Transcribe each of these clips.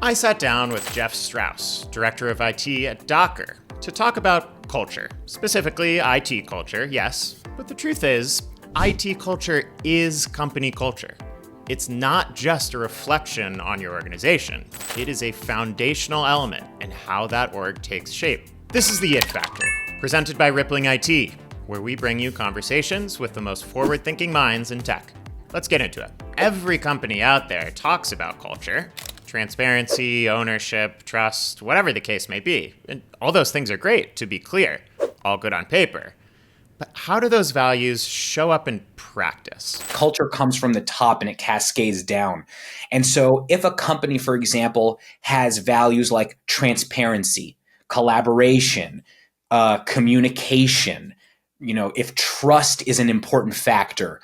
I sat down with Jeff Strauss, Director of IT at Docker, to talk about culture. Specifically, IT culture, yes. But the truth is, IT culture is company culture. It's not just a reflection on your organization. It is a foundational element in how that org takes shape. This is the It Factor, presented by Rippling IT, where we bring you conversations with the most forward-thinking minds in tech. Let's get into it. Every company out there talks about culture. Transparency, ownership, trust, whatever the case may be. And all those things are great, to be clear. All good on paper. But how do those values show up in practice? Culture comes from the top and it cascades down. And so if a company, for example, has values like transparency, collaboration, communication, if trust is an important factor,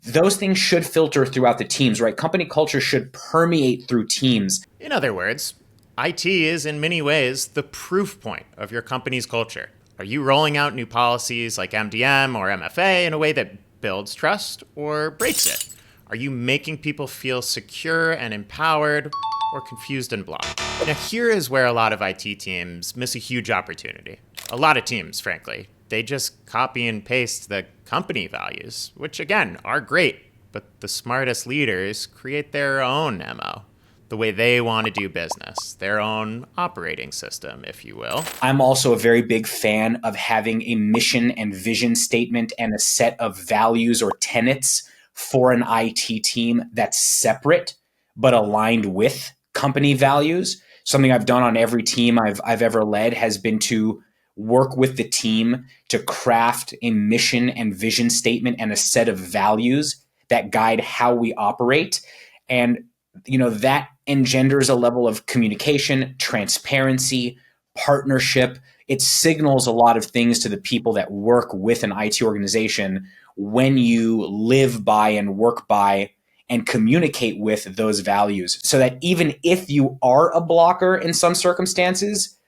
those things should filter throughout the teams, right? Company culture should permeate through teams. In other words, IT is in many ways the proof point of your company's culture. Are you rolling out new policies like MDM or MFA in a way that builds trust or breaks it? Are you making people feel secure and empowered or confused and blocked? Now, here is where a lot of IT teams miss a huge opportunity. A lot of teams, frankly. They just copy and paste the company values, which again are great, but the smartest leaders create their own MO, the way they want to do business, their own operating system, if you will. I'm also a very big fan of having a mission and vision statement and a set of values or tenets for an IT team that's separate but aligned with company values. Something I've done on every team I've ever led has been to work with the team to craft a mission and vision statement and a set of values that guide how we operate. And, that engenders a level of communication, transparency, partnership. It signals a lot of things to the people that work with an IT organization when you live by and work by and communicate with those values, so that even if you are a blocker in some circumstances,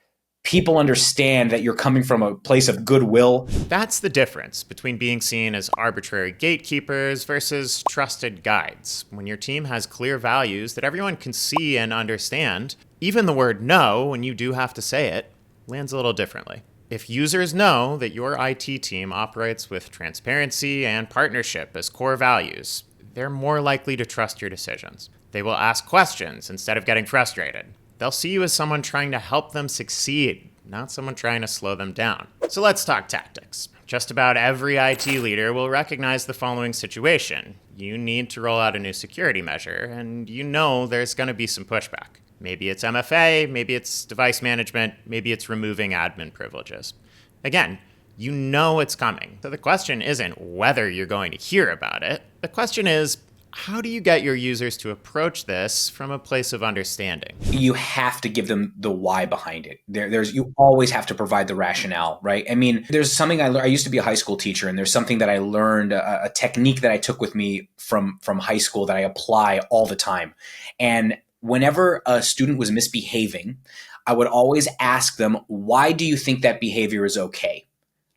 people understand that you're coming from a place of goodwill. That's the difference between being seen as arbitrary gatekeepers versus trusted guides. When your team has clear values that everyone can see and understand, even the word no, when you do have to say it, lands a little differently. If users know that your IT team operates with transparency and partnership as core values, they're more likely to trust your decisions. They will ask questions instead of getting frustrated. They'll see you as someone trying to help them succeed, not someone trying to slow them down. So let's talk tactics. Just about every IT leader will recognize the following situation. You need to roll out a new security measure, and there's going to be some pushback. Maybe it's MFA, maybe it's device management, maybe it's removing admin privileges. Again, it's coming. So the question isn't whether you're going to hear about it. The question is, how do you get your users to approach this from a place of understanding? You have to give them the why behind it. You always have to provide the rationale, right? I mean, there's something I used to be a high school teacher, and there's something that I learned, a technique that I took with me from high school that I apply all the time. And whenever a student was misbehaving, I would always ask them, why do you think that behavior is okay?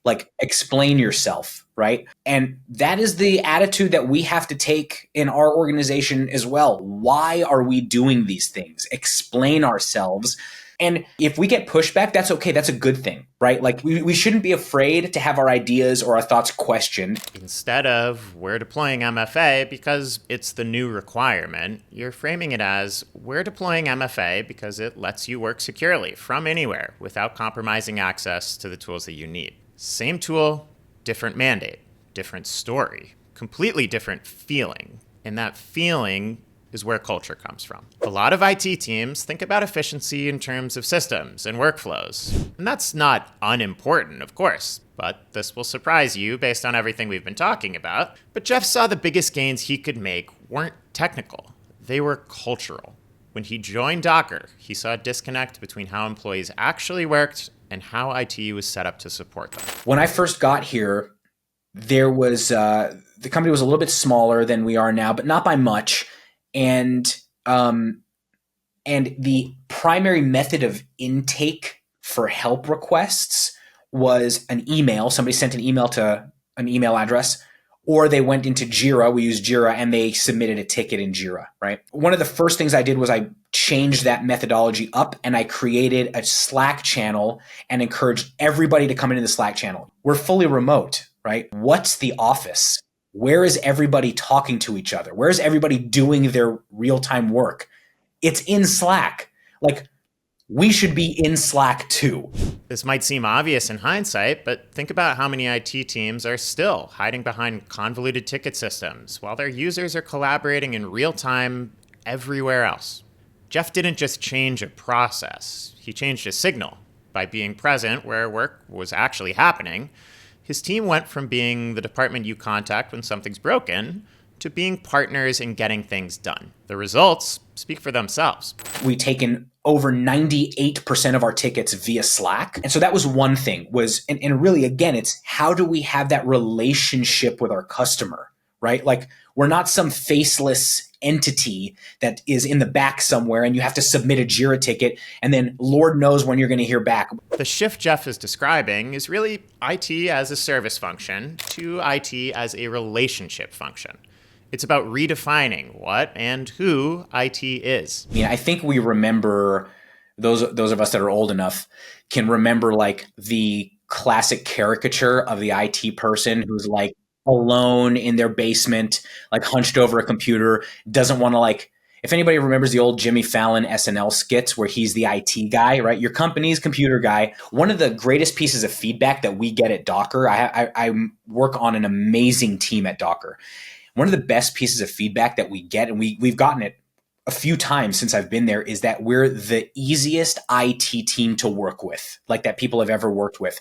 Like, explain yourself, right? And that is the attitude that we have to take in our organization as well. Why are we doing these things? Explain ourselves. And if we get pushback, that's okay. That's a good thing, right? Like, we shouldn't be afraid to have our ideas or our thoughts questioned. Instead of, we're deploying MFA because it's the new requirement, you're framing it as, we're deploying MFA because it lets you work securely from anywhere without compromising access to the tools that you need. Same tool, different mandate, different story, completely different feeling. And that feeling is where culture comes from. A lot of IT teams think about efficiency in terms of systems and workflows. And that's not unimportant, of course, but this will surprise you based on everything we've been talking about. But Jeff saw the biggest gains he could make weren't technical. They were cultural. When he joined Docker, he saw a disconnect between how employees actually worked and how IT was set up to support them. When I first got here, there was the company was a little bit smaller than we are now, but not by much. And the primary method of intake for help requests was an email. Somebody sent an email to an email address, or they went into Jira. We use Jira, and they submitted a ticket in Jira, right? One of the first things I did was I changed that methodology up, and I created a Slack channel and encouraged everybody to come into the Slack channel. We're fully remote, right? What's the office? Where is everybody talking to each other? Where is everybody doing their real-time work? It's in Slack. Like, we should be in Slack too. This might seem obvious in hindsight, but think about how many IT teams are still hiding behind convoluted ticket systems while their users are collaborating in real time everywhere else. Jeff didn't just change a process, he changed a signal. By being present where work was actually happening, his team went from being the department you contact when something's broken to being partners in getting things done. The results speak for themselves. We've taken over 98% of our tickets via Slack. And so that was one thing and really, again, it's how do we have that relationship with our customer, right? Like, we're not some faceless entity that is in the back somewhere and you have to submit a Jira ticket and then Lord knows when you're going to hear back. The shift Jeff is describing is really IT as a service function to IT as a relationship function. It's about redefining what and who IT is. I mean, I think we remember, those of us that are old enough can remember like the classic caricature of the IT person who's like alone in their basement, like hunched over a computer, doesn't want to like, if anybody remembers the old Jimmy Fallon SNL skits where he's the IT guy, right? Your company's computer guy. One of the greatest pieces of feedback that we get at Docker, I work on an amazing team at Docker. One of the best pieces of feedback that we get, and we've gotten it a few times since I've been there, is that we're the easiest IT team to work with, like that people have ever worked with.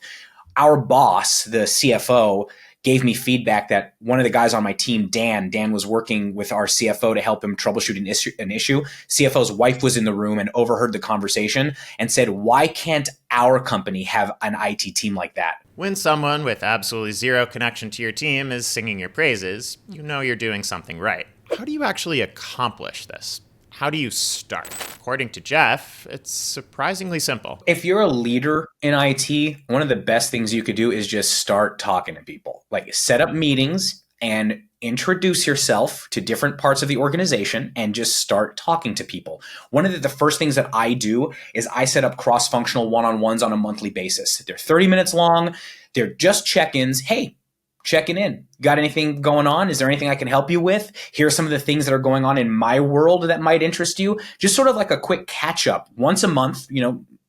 Our boss, the CFO, gave me feedback that one of the guys on my team, Dan was working with our CFO to help him troubleshoot an issue. CFO's wife was in the room and overheard the conversation and said, why can't our company have an IT team like that? When someone with absolutely zero connection to your team is singing your praises, you know you're doing something right. How do you actually accomplish this? How do you start? According to Jeff, it's surprisingly simple. If you're a leader in IT, one of the best things you could do is just start talking to people. Like, set up meetings and introduce yourself to different parts of the organization and just start talking to people. One of the first things that I do is I set up cross-functional one-on-ones on a monthly basis. They're 30 minutes long. They're just check-ins. Hey, checking in. Got anything going on? Is there anything I can help you with? Here are some of the things that are going on in my world that might interest you. Just sort of like a quick catch up once a month,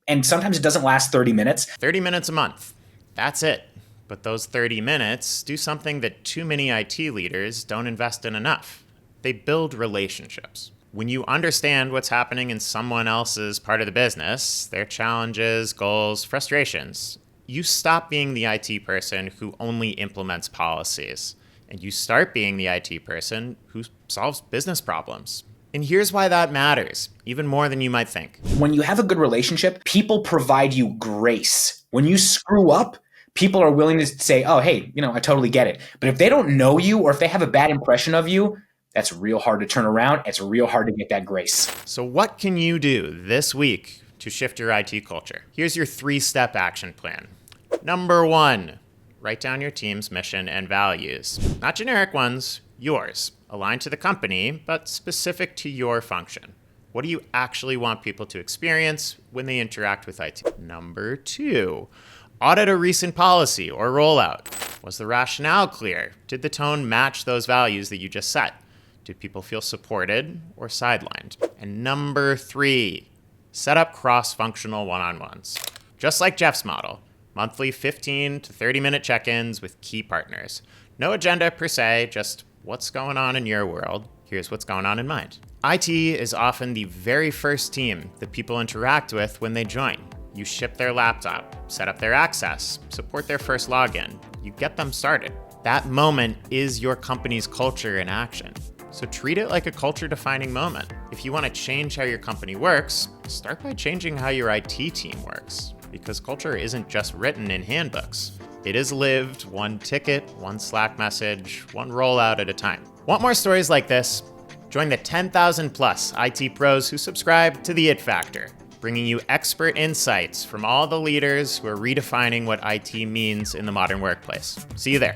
and sometimes it doesn't last 30 minutes. 30 minutes a month. That's it. But those 30 minutes do something that too many IT leaders don't invest in enough. They build relationships. When you understand what's happening in someone else's part of the business, their challenges, goals, frustrations, you stop being the IT person who only implements policies, and you start being the IT person who solves business problems. And here's why that matters, even more than you might think. When you have a good relationship, people provide you grace. When you screw up, people are willing to say, oh, hey, I totally get it. But if they don't know you or if they have a bad impression of you, that's real hard to turn around. It's real hard to get that grace. So what can you do this week to shift your IT culture? Here's your 3-step action plan. Number 1, write down your team's mission and values. Not generic ones, yours. Aligned to the company, but specific to your function. What do you actually want people to experience when they interact with IT? Number 2, audit a recent policy or rollout. Was the rationale clear? Did the tone match those values that you just set? Did people feel supported or sidelined? And number 3, set up cross-functional one-on-ones. Just like Jeff's model. Monthly 15 to 30-minute check-ins with key partners. No agenda per se, just what's going on in your world. Here's what's going on in mine. IT is often the very first team that people interact with when they join. You ship their laptop, set up their access, support their first login. You get them started. That moment is your company's culture in action. So treat it like a culture-defining moment. If you want to change how your company works, start by changing how your IT team works. Because culture isn't just written in handbooks. It is lived one ticket, one Slack message, one rollout at a time. Want more stories like this? Join the 10,000 plus IT pros who subscribe to The It Factor, bringing you expert insights from all the leaders who are redefining what IT means in the modern workplace. See you there.